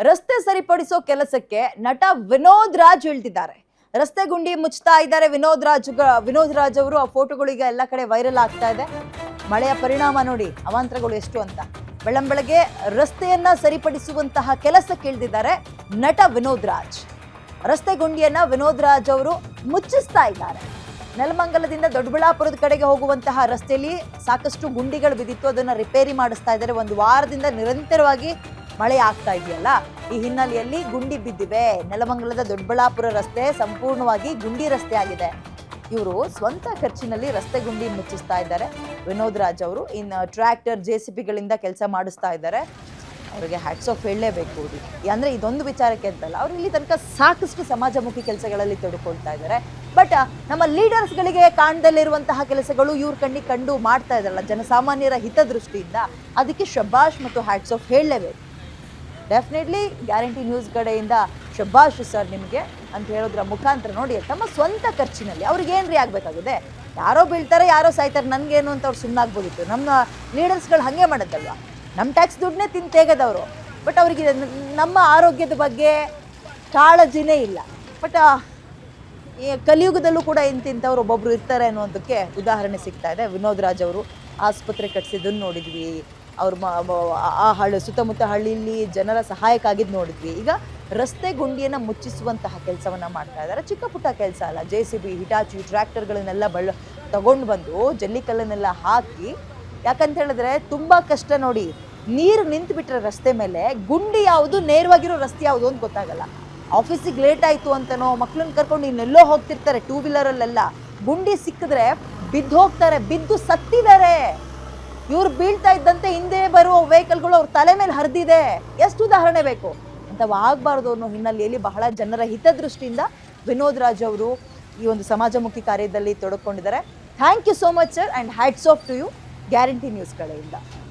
ರಸ್ತೆ ಸರಿಪಡಿಸೋ ಕೆಲಸಕ್ಕೆ ನಟ ವಿನೋದ್ ರಾಜ್ ಇಳ್ತಿದ್ದಾರೆ. ರಸ್ತೆ ಗುಂಡಿ ಮುಚ್ತಾ ಇದ್ದಾರೆ ವಿನೋದ್ ರಾಜ್ ಅವರು. ಆ ಫೋಟೋಗಳಿಗೆ ಎಲ್ಲ ಕಡೆ ವೈರಲ್ ಆಗ್ತಾ ಇದೆ. ಮಳೆಯ ಪರಿಣಾಮ ನೋಡಿ ಅವಾಂತರಗಳು ಎಷ್ಟು ಅಂತ. ಬೆಳ್ಳಂಬೆಳಗ್ಗೆ ರಸ್ತೆಯನ್ನ ಸರಿಪಡಿಸುವಂತಹ ಕೆಲಸಕ್ಕೆ ಇಳಿದಿದ್ದಾರೆ ನಟ ವಿನೋದ್ ರಾಜ್. ರಸ್ತೆ ಗುಂಡಿಯನ್ನ ವಿನೋದ್ ರಾಜ್ ಅವರು ಮುಚ್ಚಿಸ್ತಾ ಇದ್ದಾರೆ. ನೆಲಮಂಗಲದಿಂದ ದೊಡ್ಡಬಳ್ಳಾಪುರದ ಕಡೆಗೆ ಹೋಗುವಂತಹ ರಸ್ತೆಯಲ್ಲಿ ಸಾಕಷ್ಟು ಗುಂಡಿಗಳು ಬಿದ್ದಿತ್ತು, ಅದನ್ನ ರಿಪೇರಿ ಮಾಡಿಸ್ತಾ ಇದ್ದಾರೆ. ಒಂದು ವಾರದಿಂದ ನಿರಂತರವಾಗಿ ಮಳೆ ಆಗ್ತಾ ಇದೆಯಲ್ಲ, ಈ ಹಿನ್ನೆಲೆಯಲ್ಲಿ ಗುಂಡಿ ಬಿದ್ದಿವೆ. ನೆಲಮಂಗಲದ ದೊಡ್ಡಬಳ್ಳಾಪುರ ರಸ್ತೆ ಸಂಪೂರ್ಣವಾಗಿ ಗುಂಡಿ ರಸ್ತೆ ಆಗಿದೆ. ಇವರು ಸ್ವಂತ ಖರ್ಚಿನಲ್ಲಿ ರಸ್ತೆ ಗುಂಡಿ ಮುಚ್ಚಿಸ್ತಾ ಇದ್ದಾರೆ ವಿನೋದ್ ರಾಜ್ ಅವರು. ಇನ್ನು ಟ್ರ್ಯಾಕ್ಟರ್ JCBಗಳಿಂದ ಕೆಲಸ ಮಾಡಿಸ್ತಾ ಇದ್ದಾರೆ. ಅವರಿಗೆ ಹ್ಯಾಟ್ಸ್ ಆಫ್ ಹೇಳಲೇಬೇಕು. ಅಂದ್ರೆ ಇದೊಂದು ವಿಚಾರಕ್ಕೆ ಅಂತಲ್ಲ, ಅವ್ರು ಇಲ್ಲಿ ತನಕ ಸಾಕಷ್ಟು ಸಮಾಜಮುಖಿ ಕೆಲಸಗಳಲ್ಲಿ ತೊಡಕೊಳ್ತಾ ಇದ್ದಾರೆ. ಬಟ್ ನಮ್ಮ ಲೀಡರ್ಸ್ಗಳಿಗೆ ಕಾಣದಲ್ಲಿರುವಂತಹ ಕೆಲಸಗಳು ಇವ್ರ ಕಂಡು ಮಾಡ್ತಾ ಇದ್ದಾರಲ್ಲ ಜನಸಾಮಾನ್ಯರ ಹಿತದೃಷ್ಟಿಯಿಂದ, ಅದಕ್ಕೆ ಶಬ್ಬಾಷ್ ಮತ್ತು ಹ್ಯಾಟ್ಸ್ ಆಫ್ ಹೇಳಲೇಬೇಕು. ಡೆಫಿನೆಟ್ಲಿ ಗ್ಯಾರಂಟಿ ನ್ಯೂಸ್ ಕಡೆಯಿಂದ ಶಬ್ಬಾಷ್ ಸರ್ ನಿಮಗೆ ಅಂತ ಹೇಳೋದ್ರ ಮುಖಾಂತರ ನೋಡಿ, ತಮ್ಮ ಸ್ವಂತ ಖರ್ಚಿನಲ್ಲಿ ಅವ್ರಿಗೆ ಏನ್ರಿ ಆಗಬೇಕಾಗಿದೆ. ಯಾರೋ ಬೀಳ್ತಾರೆ, ಯಾರೋ ಸಾಯ್ತಾರೆ, ನನಗೇನು ಅಂತ ಅವ್ರು ಸುಮ್ಮನಾಗ್ಬೋದಿತ್ತು. ನಮ್ಮ ಲೀಡರ್ಸ್ಗಳು ಹಾಗೆ ಮಾಡೋದಲ್ವಾ, ನಮ್ಮ ಟ್ಯಾಕ್ಸ್ ದುಡ್ಡನ್ನೇ ತಿಂದು ತೆಗೆದವರು. ಬಟ್ ಅವರಿಗೆ ನಮ್ಮ ಆರೋಗ್ಯದ ಬಗ್ಗೆ ಕಾಳಜಿನೇ ಇಲ್ಲ. ಬಟ್ ಈ ಕಲಿಯುಗದಲ್ಲೂ ಕೂಡ ಇಂಥವ್ರು ಒಬ್ಬೊಬ್ರು ಇರ್ತಾರೆ ಅನ್ನೋದಕ್ಕೆ ಉದಾಹರಣೆ ಸಿಗ್ತಾ ಇದೆ. ವಿನೋದ್ ರಾಜ್ ಅವರು ಆಸ್ಪತ್ರೆ ಕಟ್ಟಿಸಿದ್ದನ್ನು ನೋಡಿದ್ವಿ. ಅವ್ರ ಸುತ್ತಮುತ್ತ ಹಳ್ಳಿಯಲ್ಲಿ ಜನರ ಸಹಾಯಕ್ಕಾಗಿದ್ದು ನೋಡಿದ್ವಿ. ಈಗ ರಸ್ತೆ ಗುಂಡಿಯನ್ನು ಮುಚ್ಚಿಸುವಂತಹ ಕೆಲಸವನ್ನು ಮಾಡ್ತಾ ಇದ್ದಾರೆ. ಚಿಕ್ಕ ಪುಟ್ಟ ಕೆಲಸ ಅಲ್ಲ. JCB, ಹಿಟಾಚಿ, ಟ್ರ್ಯಾಕ್ಟರ್ಗಳನ್ನೆಲ್ಲ ತಗೊಂಡು ಬಂದು ಜಲ್ಲಿಕಲ್ಲನ್ನೆಲ್ಲ ಹಾಕಿ, ಯಾಕಂತ ಹೇಳಿದ್ರೆ ತುಂಬ ಕಷ್ಟ ನೋಡಿ. ನೀರು ನಿಂತು ಬಿಟ್ರೆ ರಸ್ತೆ ಮೇಲೆ ಗುಂಡಿ ಯಾವುದು, ನೇರವಾಗಿರೋ ರಸ್ತೆ ಯಾವುದು ಅಂತ ಗೊತ್ತಾಗಲ್ಲ. ಆಫೀಸಿಗೆ ಲೇಟ್ ಆಯಿತು ಅಂತನೋ, ಮಕ್ಳನ್ನ ಕರ್ಕೊಂಡು ಇನ್ನೆಲ್ಲೋ ಹೋಗ್ತಿರ್ತಾರೆ 2 ವೀಲರಲ್ಲೆಲ್ಲ, ಗುಂಡಿ ಸಿಕ್ಕಿದ್ರೆ ಬಿದ್ದು ಹೋಗ್ತಾರೆ, ಬಿದ್ದು ಸತ್ತಿದ್ದಾರೆ. ಇವ್ರು ಬೀಳ್ತಾ ಇದ್ದಂತೆ ಹಿಂದೆ ಬರುವ ವೆಹಿಕಲ್ಗಳು ಅವ್ರ ತಲೆ ಮೇಲೆ ಹರಿದಿದೆ. ಎಷ್ಟು ಉದಾಹರಣೆ ಬೇಕು ಅಂತ ಆಗಬಾರ್ದು ಅನ್ನೋ ಹಿನ್ನೆಲೆಯಲ್ಲಿ ಬಹಳ ಜನರ ಹಿತದೃಷ್ಟಿಯಿಂದ ವಿನೋದ್ ರಾಜ್ ಅವರು ಈ ಒಂದು ಸಮಾಜಮುಖಿ ಕಾರ್ಯದಲ್ಲಿ ತೊಡಕೊಂಡಿದ್ದಾರೆ. Thank you so much sir, and hats off to you guarantee news ಕಡೆಯಿಂದ.